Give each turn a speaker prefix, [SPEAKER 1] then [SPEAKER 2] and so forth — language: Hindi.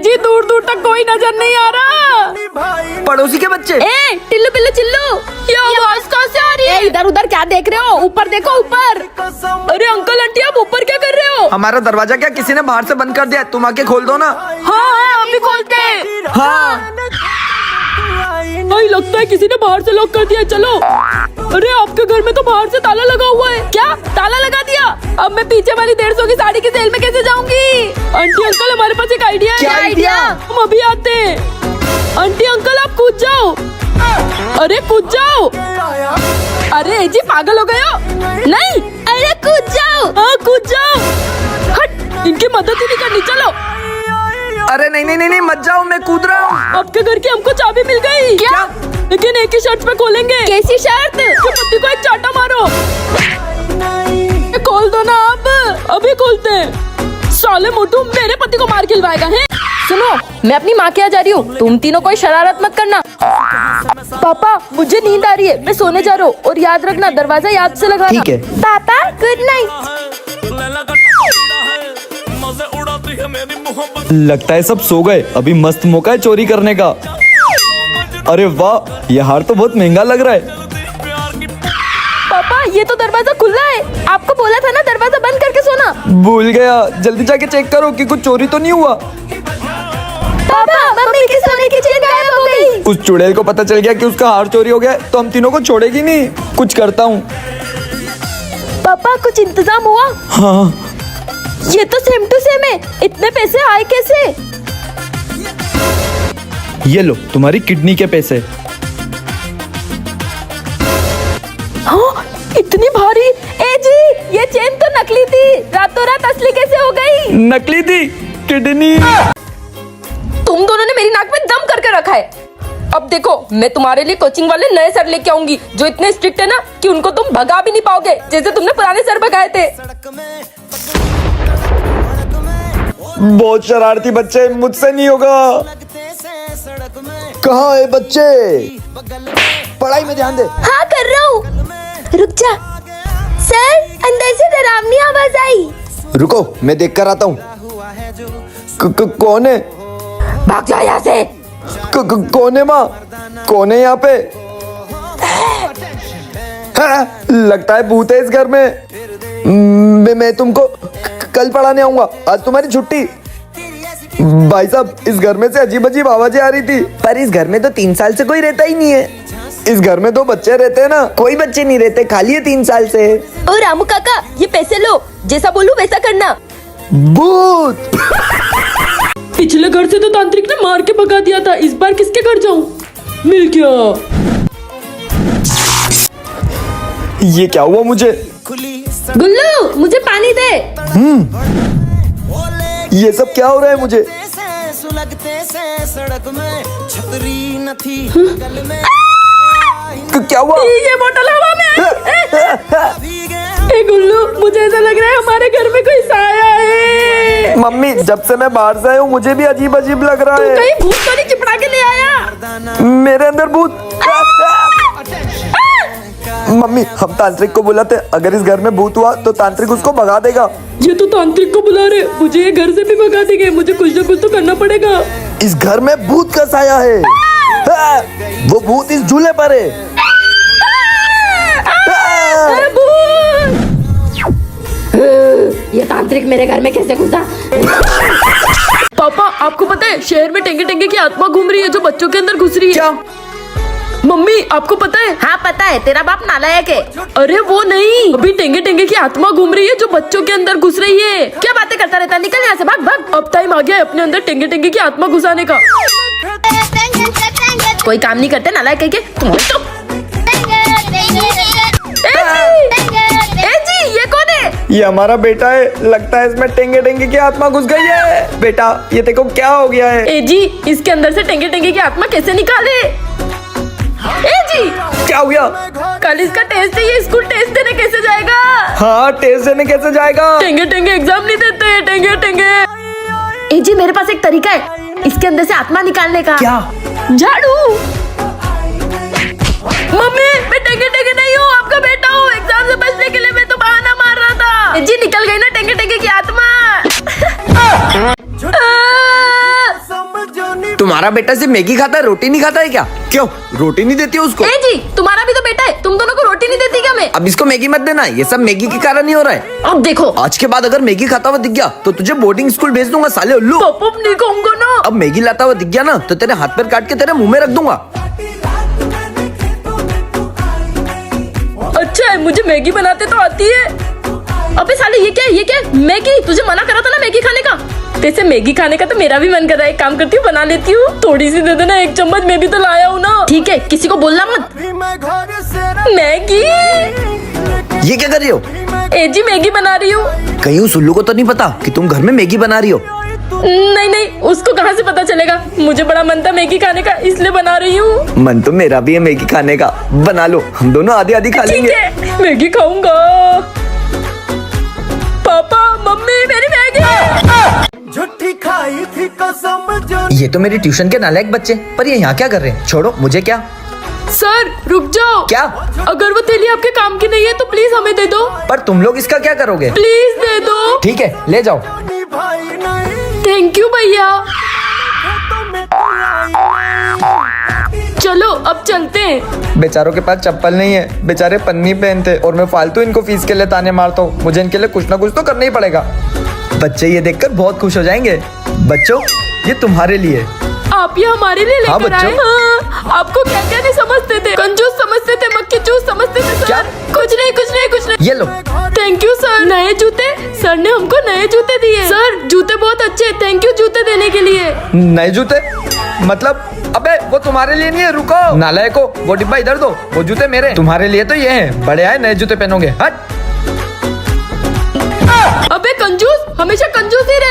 [SPEAKER 1] जी दूर दूर तक कोई नजर नहीं आ रहा।
[SPEAKER 2] पड़ोसी के बच्चे।
[SPEAKER 1] ए टिल्लू पिल्लू चिल्लू, ये आवाज कहाँ से आ रही है? इधर उधर क्या देख रहे हो? ऊपर देखो ऊपर। अरे अंकल आंटी आप ऊपर क्या कर रहे हो?
[SPEAKER 2] हमारा दरवाजा क्या किसी ने बाहर से बंद कर दिया? तुम आके खोल दो ना।
[SPEAKER 1] हाँ अभी खोलते हैं।
[SPEAKER 2] हाँ
[SPEAKER 1] नहीं लगता है किसी ने बाहर से लॉक कर दिया। चलो। अरे आपके घर में तो बाहर से ताला लगा हुआ है। क्या ताला लगा दिया? अब मैं पीछे वाली 150 की साड़ी की सेल में कैसे जाऊंगी? आंटी अंकल हमारे पास एक आइडिया है।
[SPEAKER 2] क्या आइडिया?
[SPEAKER 1] हम अभी आते हैं। आंटी अंकल आप कूद जाओ। अरे कूद जाओ। अरे जी पागल हो गए हो? नहीं अरे कूद जाओ। हाँ कूद जाओ। हट इनकी मदद ही नहीं करनी। चलो।
[SPEAKER 2] अरे नहीं नहीं नहीं नहीं मत जाओ, मैं कूद रहा हूँ।
[SPEAKER 1] आपके घर की हमको चाबी मिल गई।
[SPEAKER 2] क्या?
[SPEAKER 1] लेकिन एक ही शर्त पे खोलेंगे। कैसी शर्त? कि पति को एक चाटा मारो। खोल दो ना आप। अभी खोलते हैं। साले मोटू मेरे पति को मार खिलवाएगा है? सुनो मैं अपनी माँ के यहाँ जा रही हूँ, तुम तीनों कोई शरारत मत करना। पापा मुझे नींद आ रही है, मैं सोने जा रहा हूँ। और याद रखना दरवाजा याद से लगाना।
[SPEAKER 2] ठीक है।
[SPEAKER 1] पापा गुड नाइट।
[SPEAKER 3] लगता है सब सो गए। अभी मस्त मौका है चोरी करने का। अरे वाह, ये हार तो बहुत महंगा लग रहा है।
[SPEAKER 1] पापा ये तो दरवाजा खुला है। आपको बोला था ना दरवाजा बंद करके सोना।
[SPEAKER 3] भूल गया, जल्दी जाके चेक करो कि कुछ चोरी तो नहीं हुआ।
[SPEAKER 1] पापा मम्मी की सोने की चेन गायब हो गई।
[SPEAKER 3] उस चुड़ैल को पता चल गया कि उसका हार चोरी हो गया तो हम तीनों को छोड़ेगी नहीं। कुछ करता हूँ।
[SPEAKER 1] पापा कुछ इंतजाम हुआ?
[SPEAKER 3] हाँ
[SPEAKER 1] ये तो सेम टू सेम है। इतने पैसे आए कैसे?
[SPEAKER 3] ये लो तुम्हारी किडनी के पैसे।
[SPEAKER 1] हाँ, इतनी भारी। ए जी ये चेन तो नकली थी, रातों रात असली कैसे हो गई?
[SPEAKER 3] नकली थी किडनी।
[SPEAKER 1] तुम दोनों ने मेरी नाक में दम करके रखा है। अब देखो मैं तुम्हारे लिए कोचिंग वाले नए सर लेके आऊंगी जो इतने स्ट्रिक्ट है ना कि उनको तुम भगा भी नहीं पाओगे जैसे तुमने पुराने सर भगाए थे।
[SPEAKER 3] बहुत शरारती बच्चे, मुझसे नहीं होगा।
[SPEAKER 2] कहाँ है बच्चे? पढ़ाई में ध्यान दे।
[SPEAKER 1] हाँ कर रहा हूँ। रुक जा। सर अंदर से डरावनी आवाज आई।
[SPEAKER 2] रुको मैं देख कर आता हूँ। कौन है?
[SPEAKER 1] भाग जा यहाँ से।
[SPEAKER 2] कौन है माँ? कौन है यहाँ पे? हाँ, लगता है भूत है इस घर में। मैं तुमको कल पढ़ाने आऊंगा। आज तुम्हारी छुट्टी। भाई साहब इस घर में से अजीब अजीब आवाजें आ रही थी। पर इस घर में तो 3 साल से कोई रहता ही नहीं है। इस घर में 2 बच्चे रहते हैं ना। कोई बच्चे नहीं रहते, खाली है 3 साल से।
[SPEAKER 1] ओ रामू काका ये पैसे लो, जैसा बोलूं वैसा करना।
[SPEAKER 2] भूत।
[SPEAKER 1] पिछले घर से तो तांत्रिक ने मार के भगा दिया था, इस बार किसके घर जाऊं? मिल गया।
[SPEAKER 3] ये क्या हुआ मुझे?
[SPEAKER 1] गुल्लू मुझे पानी दे।
[SPEAKER 3] ये सब क्या हो रहा है मुझे? क्या हुआ?
[SPEAKER 1] ये बोतल हवा में। ए गुल्लू मुझे ऐसा लग रहा है हमारे घर में कोई साया है।
[SPEAKER 3] मम्मी जब से मैं बाहर से आया हूँ मुझे भी अजीब अजीब लग रहा है।
[SPEAKER 1] कहीं भूत तो नहीं चिपड़ा के ले आया?
[SPEAKER 3] मेरे अंदर भूत। मम्मी हम तांत्रिक को बुलाते, अगर इस घर में भूत हुआ तो तांत्रिक उसको भगा देगा।
[SPEAKER 1] ये तो तांत्रिक को बुला रहे, मुझे ये घर से भी भगा देंगे। मुझे कुछ ना कुछ तो करना पड़ेगा।
[SPEAKER 2] इस घर में भूत का साया है। वो भूत इस झूले पर है।
[SPEAKER 1] ये तांत्रिक मेरे घर में कैसे घुसा? पापा आपको पता है शहर में टेंगे टेंगे की आत्मा घूम रही है जो बच्चों के अंदर घुस रही है।
[SPEAKER 2] क्या?
[SPEAKER 1] मम्मी आपको पता है?
[SPEAKER 4] हाँ पता है, तेरा बाप नालायक है।
[SPEAKER 1] अरे वो नहीं, अभी टेंगे टेंगे की आत्मा घूम रही है जो बच्चों के अंदर घुस रही है।
[SPEAKER 4] क्या बातें करता रहता, निकल यहाँ से, भाग भाग।
[SPEAKER 1] अब टाइम आ गया है अपने अंदर टेंगे टेंगे की आत्मा घुसाने का।
[SPEAKER 4] कोई काम नहीं करते नालायक कह के तुम्हारे तो। ए जी ये कौन है?
[SPEAKER 3] ये हमारा बेटा है, लगता है इसमें टेंगे टेंगे की आत्मा घुस गई है। बेटा ये देखो क्या हो गया है।
[SPEAKER 1] ए जी इसके अंदर से टेंगे टेंगे की आत्मा कैसे निकाले? ए जी
[SPEAKER 3] क्या हो गया?
[SPEAKER 1] कल इसका टेस्ट है, ये स्कूल टेस्ट देने कैसे जाएगा?
[SPEAKER 3] हाँ टेस्ट देने कैसे जाएगा?
[SPEAKER 1] टेंगे टेंगे एग्जाम नहीं देते। टेंगे टेंगे।
[SPEAKER 4] ए जी मेरे पास एक तरीका है इसके अंदर से आत्मा निकालने का।
[SPEAKER 3] क्या?
[SPEAKER 1] झाड़ू। मम्मी मैं टेंगे टेंगे नहीं हूँ, आपका बेटा हूँ। एग्जाम से बचने के लिए मैं तो बहाना मार रहा था।
[SPEAKER 4] जी निकल गई ना टेंगे टेंगे की आत्मा।
[SPEAKER 2] तुम्हारा बेटा सिर्फ मैगी खाता है, रोटी नहीं खाता है क्या? क्यों रोटी नहीं देती हो उसको?
[SPEAKER 1] ए जी, तुम्हारा भी तो बेटा है, तुम दोनों को रोटी नहीं देती क्या मैं?
[SPEAKER 2] अब इसको मैगी मत देना, ये सब मैगी के कारण ही हो रहा है।
[SPEAKER 1] अब देखो
[SPEAKER 2] आज के बाद अगर मैगी खाता हुआ दिख गया तो तुझे बोर्डिंग स्कूल भेज दूंगा साले उल्लू।
[SPEAKER 1] पापा नहीं कहूंगा ना।
[SPEAKER 2] अब मैगी लाता हुआ दिख गया ना तो तेरे हाथ पैर काट के तेरे मुंह में रख दूंगा।
[SPEAKER 1] अच्छा है, मुझे मैगी बनाते तो आती है। अबे साले ये क्या है, ये क्या है? मैगी, तुझे मना करा था ना मैगी खाने का। जैसे मैगी खाने का तो मेरा भी मन कर रहा है, एक काम करती हूँ बना लेती हूँ। थोड़ी सी दे देना, 1 चम्मच मैं भी तो लाया हूँ ना। ठीक है, किसी को बोलना मत। मैगी,
[SPEAKER 2] ये क्या कर रही हो?
[SPEAKER 1] ए जी मैगी बना रही हूँ।
[SPEAKER 2] कहीं उस उल्लू को तो नहीं पता कि तुम घर में मैगी बना रही हो?
[SPEAKER 1] नहीं नहीं, उसको कहाँ से पता चलेगा। मुझे बड़ा मन था मैगी खाने का, इसलिए बना रही हूँ।
[SPEAKER 2] मन तो मेरा भी है मैगी खाने का, बना लो, हम दोनों आधी आधी खा
[SPEAKER 1] ठीक
[SPEAKER 2] लेंगे।
[SPEAKER 1] है, मैगी खाऊंगा। पापा मम्मी मेरी मैगी।
[SPEAKER 5] झूठी खाई थी कसम जो
[SPEAKER 2] ये तो मेरी ट्यूशन के नालायक बच्चे, पर ये यहाँ क्या कर रहे हैं? छोड़ो, मुझे क्या।
[SPEAKER 1] सर रुक जाओ।
[SPEAKER 2] क्या?
[SPEAKER 1] अगर वो थैली आपके काम की नहीं है तो प्लीज हमें दे दो।
[SPEAKER 2] पर तुम लोग इसका क्या करोगे?
[SPEAKER 1] प्लीज दे दो।
[SPEAKER 2] ठीक है, ले जाओ।
[SPEAKER 5] भाई नहीं
[SPEAKER 1] थैंक यू भैया। चलो अब चलते हैं।
[SPEAKER 3] बेचारों के पास चप्पल नहीं है, बेचारे पन्नी पहनते और मैं फालतू इनको फीस के लिए ताने मारता हूँ। मुझे इनके लिए कुछ ना कुछ तो करना ही पड़ेगा। बच्चे ये देखकर बहुत खुश हो जाएंगे। बच्चों, ये तुम्हारे लिए।
[SPEAKER 1] आप ये हमारे लिए
[SPEAKER 3] हाँ,
[SPEAKER 1] लेकर आए।
[SPEAKER 3] बच्चों।
[SPEAKER 1] हाँ, आपको क्या क्या नहीं समझते थे, कंजूस समझते थे, मक्खी चूस समझते थे सर।
[SPEAKER 2] क्या?
[SPEAKER 1] कुछ नहीं कुछ नहीं कुछ नहीं।
[SPEAKER 2] ये लो।
[SPEAKER 1] Thank you sir. नए जूते, सर ने हमको नए जूते दिए। सर जूते बहुत अच्छे, थैंक यू जूते देने के लिए।
[SPEAKER 3] नए जूते मतलब? अबे वो तुम्हारे लिए नहीं है, रुको नालायको, वो डिब्बा इधर दो, वो जूते मेरे, तुम्हारे लिए तो ये हैं। बड़े आए, नए जूते पहनोगे। हट।
[SPEAKER 1] अबे कंजूस, हमेशा कंजूस ही रहना।